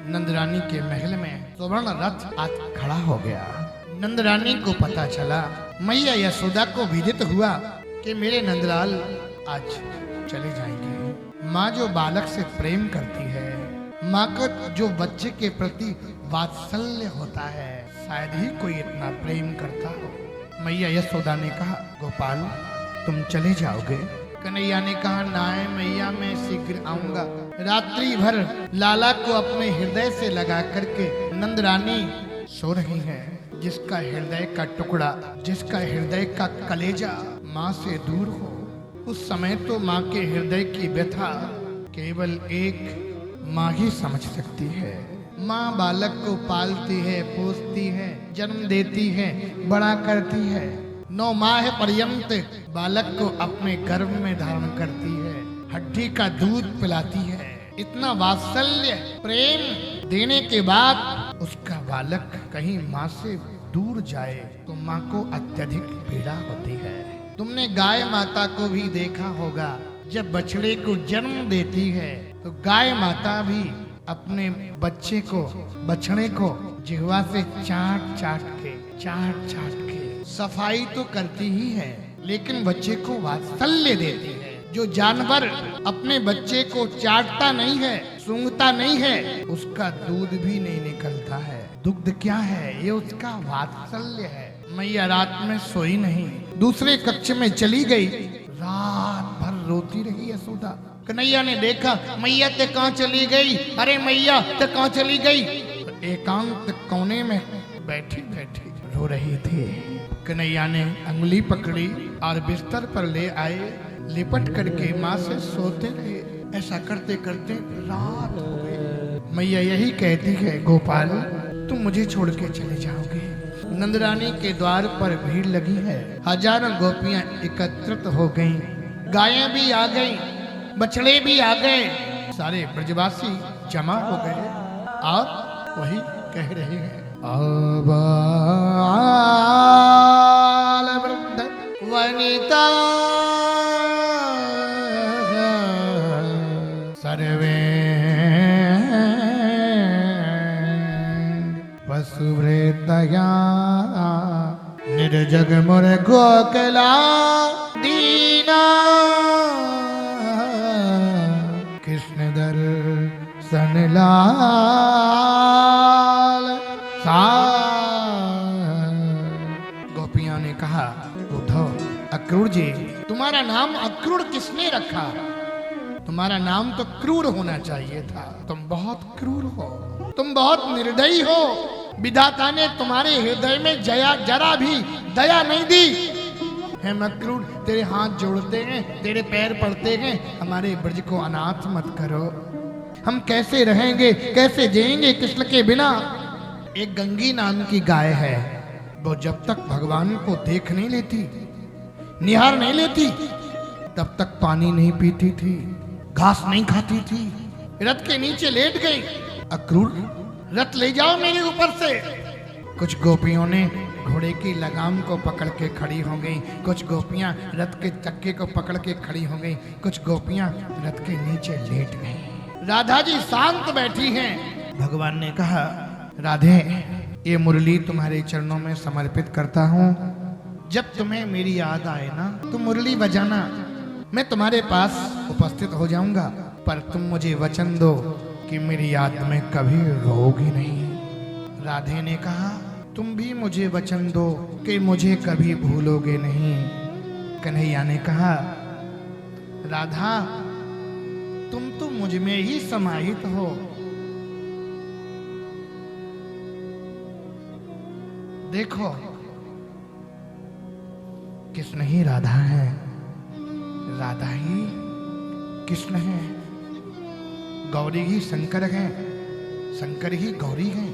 नंदरानी के महल में स्वर्ण रथ आज खड़ा हो गया। नंदरानी को पता चला, मैया यशोदा को विदित हुआ कि मेरे नंदलाल आज चले जाएंगे। माँ जो बालक से प्रेम करती है, माँ का जो बच्चे के प्रति वात्सल्य होता है, शायद ही कोई इतना प्रेम करता हो। मैया यशोदा ने कहा, गोपाल तुम चले जाओगे? कन्हैया ने कहा, नाय मैया मैं शीघ्र आऊंगा। रात्रि भर लाला को अपने हृदय से लगा करके नंदरानी सो रही है। जिसका हृदय का टुकड़ा, जिसका हृदय का कलेजा माँ से दूर हो, उस समय तो माँ के हृदय की व्यथा केवल एक माँ ही समझ सकती है। माँ बालक को पालती है, पोसती है, जन्म देती है, बड़ा करती है। 9 माह पर्यंत बालक को अपने गर्भ में धारण करती है, हड्डी का दूध पिलाती है। इतना वात्सल्य प्रेम देने के बाद उसका बालक कहीं माँ से दूर जाए तो माँ को अत्यधिक पीड़ा होती है। तुमने गाय माता को भी देखा होगा, जब बछड़े को जन्म देती है तो गाय माता भी अपने बच्चे को, बछड़े को जिह्वा से चाट चाट के सफाई तो करती ही है, लेकिन बच्चे को वात्सल्य देती है। जो जानवर अपने बच्चे को चाटता नहीं है, सूंघता नहीं है, उसका दूध भी नहीं निकलता है। दुग्ध क्या है? ये उसका वात्सल्य है। मैया रात में सोई नहीं, दूसरे कक्ष में चली गई, रात भर रोती रही यशोदा। कन्हैया ने देखा, मैया ते कहाँ चली गई? अरे मैया ते कहाँ चली गई? एकांत कोने में बैठी बैठी रो रही थी। कन्हैया ने अंगुली पकड़ी और बिस्तर पर ले आए, लिपट करके माँ से सोते रहे। ऐसा करते करते रात हो गई। मैया यही कहती है, गोपाल तुम मुझे छोड़ के चले जाओगे? नंदरानी के द्वार पर भीड़ लगी है, हजारों गोपियां एकत्रित हो गईं, गायें भी आ गईं, बछड़े भी आ गए, सारे ब्रजवासी जमा हो गए और वही कह रहे हैं, आबाल वृद्ध वनिता सर्वे पशुभृतया निर्जग मुर गोकला दीना कृष्ण दर्शन लाल सा। गोपियों ने कहा, उद्धव अक्रूर जी, तुम्हारा नाम अक्रूर किसने रखा? तुम्हारा नाम तो क्रूर होना चाहिए था। तुम बहुत क्रूर हो, तुम बहुत निर्दयी हो। विधाता ने तुम्हारे हृदय में जरा भी दया नहीं दी। हम अक्रूर तेरे हाथ जोड़ते हैं, तेरे पैर पड़ते हैं, हमारे ब्रज को अनाथ मत करो। हम कैसे रहेंगे, कैसे जिएंगे कृष्ण के बिना? एक गंगी नाम की गाय है, वो जब तक भगवान को देख नहीं लेती, निहार नहीं लेती, तब तक पानी नहीं पीती थी, घास नहीं खाती थी, रथ के नीचे लेट गई। अक्रूर रथ ले जाओ मेरे ऊपर से। कुछ गोपियों ने घोड़े की लगाम को पकड़ के खड़ी हो गई, कुछ गोपियां रथ के चक्के को पकड़ के खड़ी हो गई, कुछ गोपियां रथ के नीचे लेट गई। राधा जी शांत बैठी हैं। भगवान ने कहा, राधे ये मुरली तुम्हारे चरणों में समर्पित करता हूँ। जब तुम्हें मेरी याद आए ना तो मुरली बजाना, मैं तुम्हारे पास उपस्थित हो जाऊंगा, पर तुम मुझे वचन दो कि मेरी याद में कभी रोगी नहीं। राधे ने कहा, तुम भी मुझे वचन दो कि मुझे कभी भूलोगे नहीं। कन्हैया ने कहा, राधा तुम तो मुझ में ही समाहित हो। देखो कृष्ण ही राधा है, राधा ही कृष्ण है, गौरी ही शंकर है, शंकर ही गौरी है,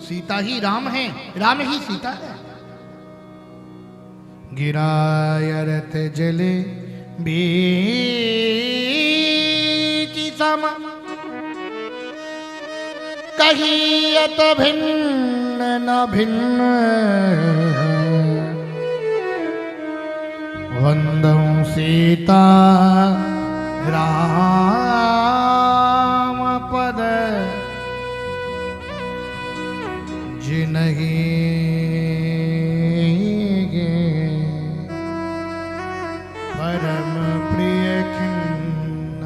सीता ही राम है, राम ही सीता है। गिरायरत जले बीची सम कहियत भिन्न न भिन्न वंदौ सीता राम पद नहीं परम प्रिय खिन्न।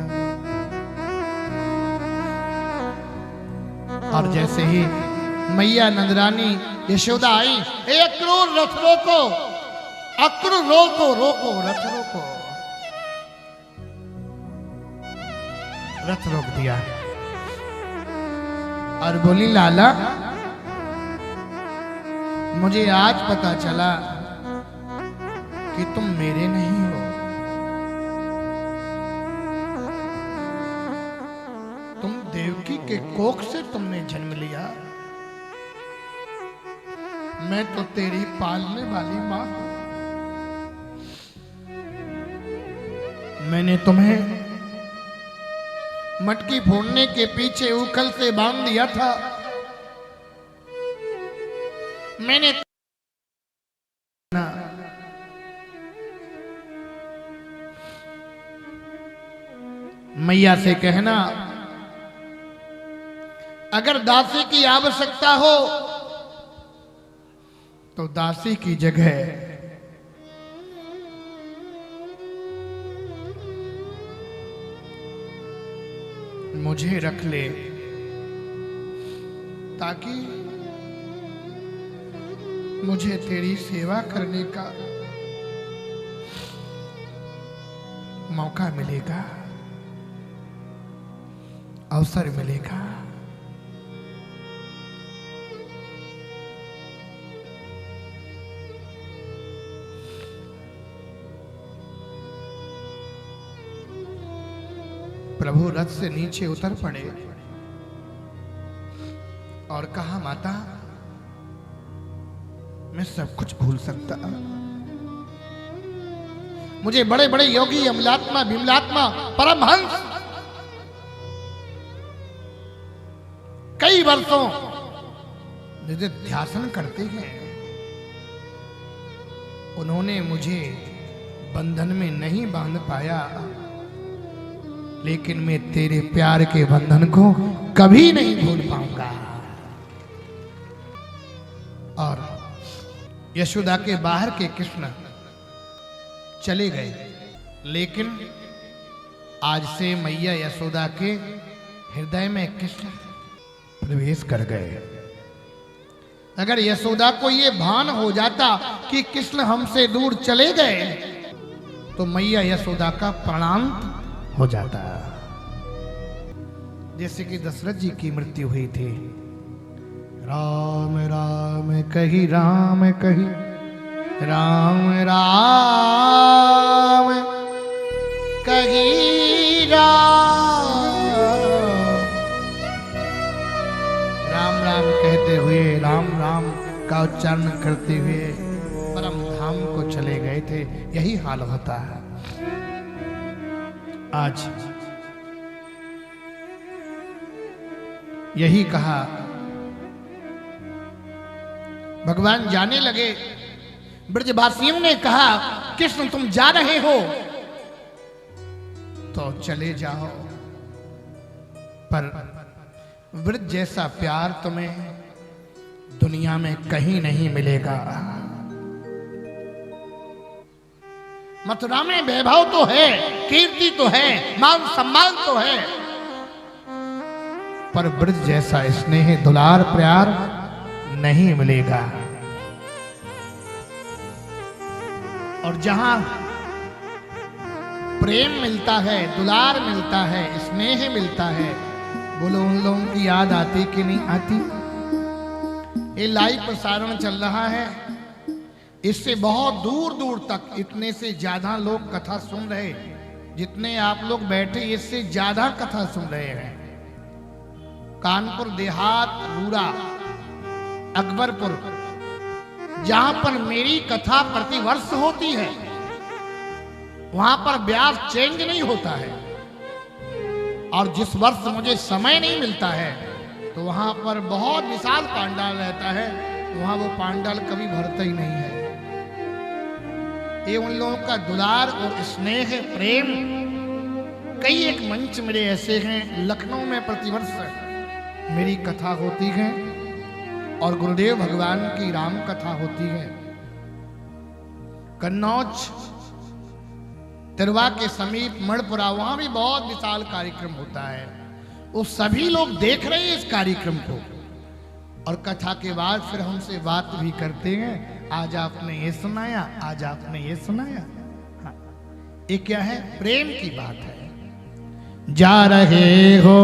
और जैसे ही मैया नंदरानी यशोदा आई, ए अक्रूर रथ रोको, अक्रूर रोको रोको रथ रोको। रथ रोक दिया और बोली लाला, मुझे आज पता चला कि तुम मेरे नहीं हो, तुम देवकी के कोख से तुमने जन्म लिया। मैं तो तेरी पालने वाली मां हूं। मैंने तुम्हें मटकी फोड़ने के पीछे उखल से बांध दिया था। मैंने मैया से कहना, अगर दासी की आवश्यकता हो तो दासी की जगह मुझे रख ले, ताकि मुझे तेरी सेवा करने का मौका मिलेगा, अवसर मिलेगा। प्रभु रथ से नीचे उतर पड़े और कहा, माता मैं सब कुछ भूल सकता, मुझे बड़े बड़े योगी अमलात्मा विमलात्मा परमहंस कई वर्षों ध्यान करते हैं, उन्होंने मुझे बंधन में नहीं बांध पाया, लेकिन मैं तेरे प्यार के बंधन को कभी नहीं भूल पाऊंगा। और यशोदा के बाहर के कृष्ण चले गए, लेकिन आज से मैया यशोदा के हृदय में कृष्ण प्रवेश कर गए। अगर यशोदा को ये भान हो जाता कि कृष्ण हमसे दूर चले गए, तो मैया यशोदा का प्राणांत हो जाता। जैसे कि दशरथ जी की मृत्यु हुई थी। राम राम कही राम कही, राम राम कही राम राम कहते हुए, राम राम का उच्चारण करते हुए परम धाम को चले गए थे। यही हाल होता है आज। यही कहा, भगवान जाने लगे, ब्रजवासियों ने कहा, कृष्ण तुम जा रहे हो तो चले जाओ, पर ब्रज जैसा प्यार तुम्हें दुनिया में कहीं नहीं मिलेगा। मथुरा में वैभव तो है, कीर्ति तो है, मान सम्मान तो है, पर ब्रज जैसा स्नेह दुलार प्यार नहीं मिलेगा। और जहां प्रेम मिलता है, दुलार मिलता है, स्नेह मिलता है, बोलो उन लोगों की याद आती कि नहीं आती? ये लाइव प्रसारण चल रहा है, इससे बहुत दूर दूर तक इतने से ज्यादा लोग कथा सुन रहे, जितने आप लोग बैठे इससे ज्यादा कथा सुन रहे हैं। कानपुर देहात, रूरा, अकबरपुर, जहां पर मेरी कथा प्रतिवर्ष होती है, वहां पर ब्याज चेंज नहीं होता है। और जिस वर्ष मुझे समय नहीं मिलता है, तो वहां पर बहुत विशाल पांडाल रहता है, वहां वो पांडाल कभी भरता ही नहीं है। ये उन लोगों का दुलार और स्नेह प्रेम। कई एक मंच मेरे ऐसे हैं, लखनऊ में प्रतिवर्ष मेरी कथा होती है, और गुरुदेव भगवान की राम कथा होती है। कन्नौज तिरवा के समीप मणपुरा, वहां भी बहुत विशाल कार्यक्रम होता है। वो सभी लोग देख रहे हैं इस कार्यक्रम को और कथा के बाद फिर हमसे बात भी करते हैं। आज आपने ये सुनाया, आज आपने ये सुनाया। हाँ, ये क्या है? प्रेम की बात है। जा रहे हो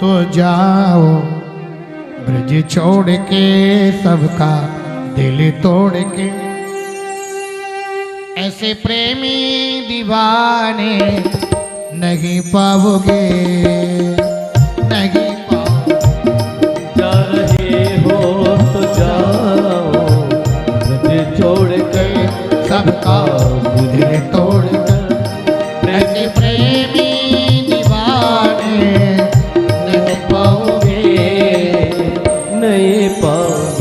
तो जाओ ब्रज छोड़ के, सबका दिल तोड़ के। ऐसे प्रेमी दीवाने नहीं पाओगे, नहीं पाओगे। जा रहे हो तो जाओ ब्रज छोड़ के, सबका दिल तोड़ कर। ऐसे प्रेमी दीवाने नहीं पाओगे, नहीं पाओगे।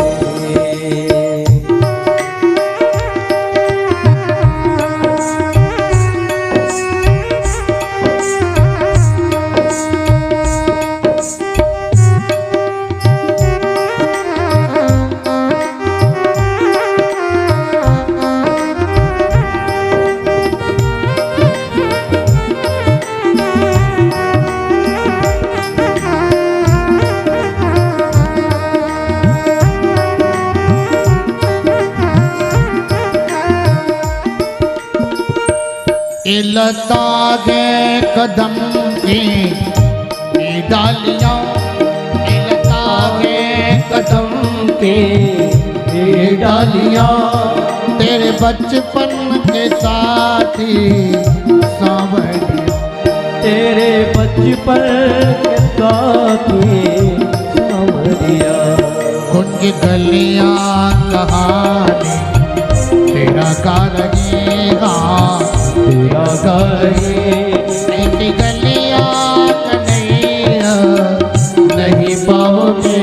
लता है कदम की डालियां, लता है कदम के डालियां, तेरे बचपन के साथी सांवरिया, तेरे बचपन के साथी सांवरिया। कुंज गलियां कहानी तेरा गा लगेगा, तेरा गाए ऐसी गलियां कन्हैया नहीं पाओगे,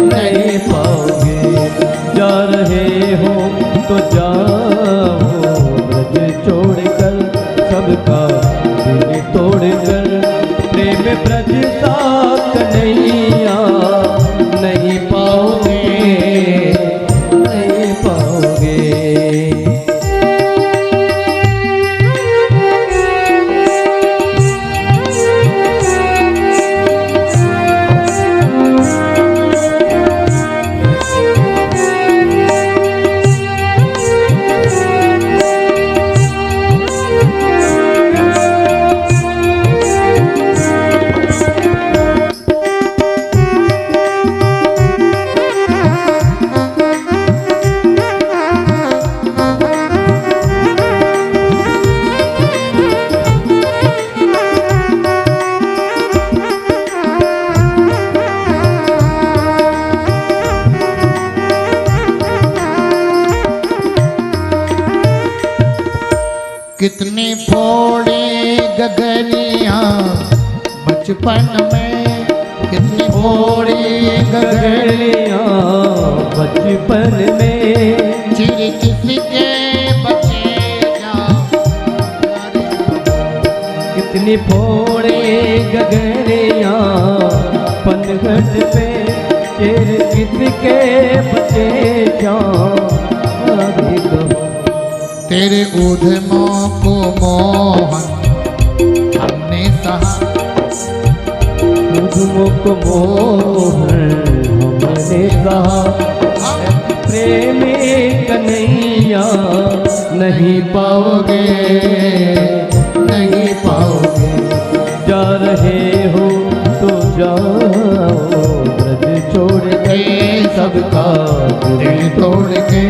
नहीं पाओगे। जा रहे हो तो जाओ ब्रज छोड़ कर, सबका दिल तोड़ कर। प्रेम ब्रज सा कन्हैया नहीं पाओगे, नहीं पाओगे। कितनी फोड़े गगनिया बचपन में, कितनी फोड़े गगनिया बचपन में। चिर किसके बचे जा, कितनी फोड़े गगनिया पनघट पे, चिर किसके बचे जाओ। तेरे उद्यमों को मोहन हमने सहा, उद्यमों को मोहन हमने कहा। प्रेमी कन्हैया नहीं पाओगे, नहीं पाओगे। जा रहे हो तो जाओ ब्रज छोड़ के, सबका दिल तोड़ के।